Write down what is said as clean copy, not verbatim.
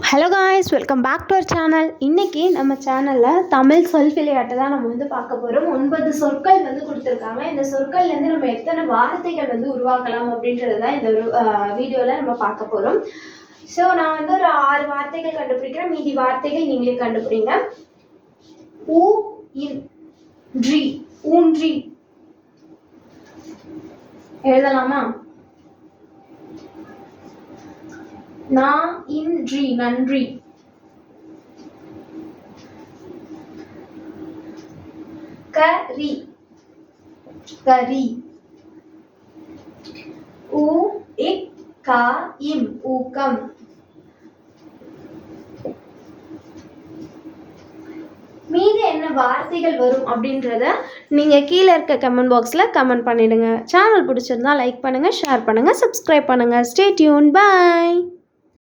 Hello guys, welcome back to our channel. இன்றைக்கி நம்ம சேனலில் தமிழ் சொல் விளையாட்டு தான் நம்ம பார்க்க போகிறோம். 9 சொற்கள் கொடுத்துருக்காங்க. இந்த சொற்கள்லேருந்து நம்ம எத்தனை வார்த்தைகள் உருவாக்கலாம் அப்படின்றது தான் இந்த வீடியோவில் நம்ம பார்க்க போகிறோம். ஸோ நான் ஒரு 6 வார்த்தைகள் கண்டுபிடிக்கிறேன். மீதி வார்த்தைகள் நீங்களே கண்டுபிடிங்க. ஊன்றி, ஊன்றி எழுதலாமா? இன்றி, நன்றி. கரி, கரி. ஊக்கம். மீது என்ன வார்த்தைகள் வரும் அப்படின்றத நீங்கள் கீழே இருக்க கமெண்ட் பாக்ஸில் கமெண்ட் பண்ணிடுங்க. சேனல் பிடிச்சிருந்தா லைக் பண்ணுங்கள், ஷேர் பண்ணுங்கள், சப்ஸ்கிரைப் பண்ணுங்கள். Stay tune. பை.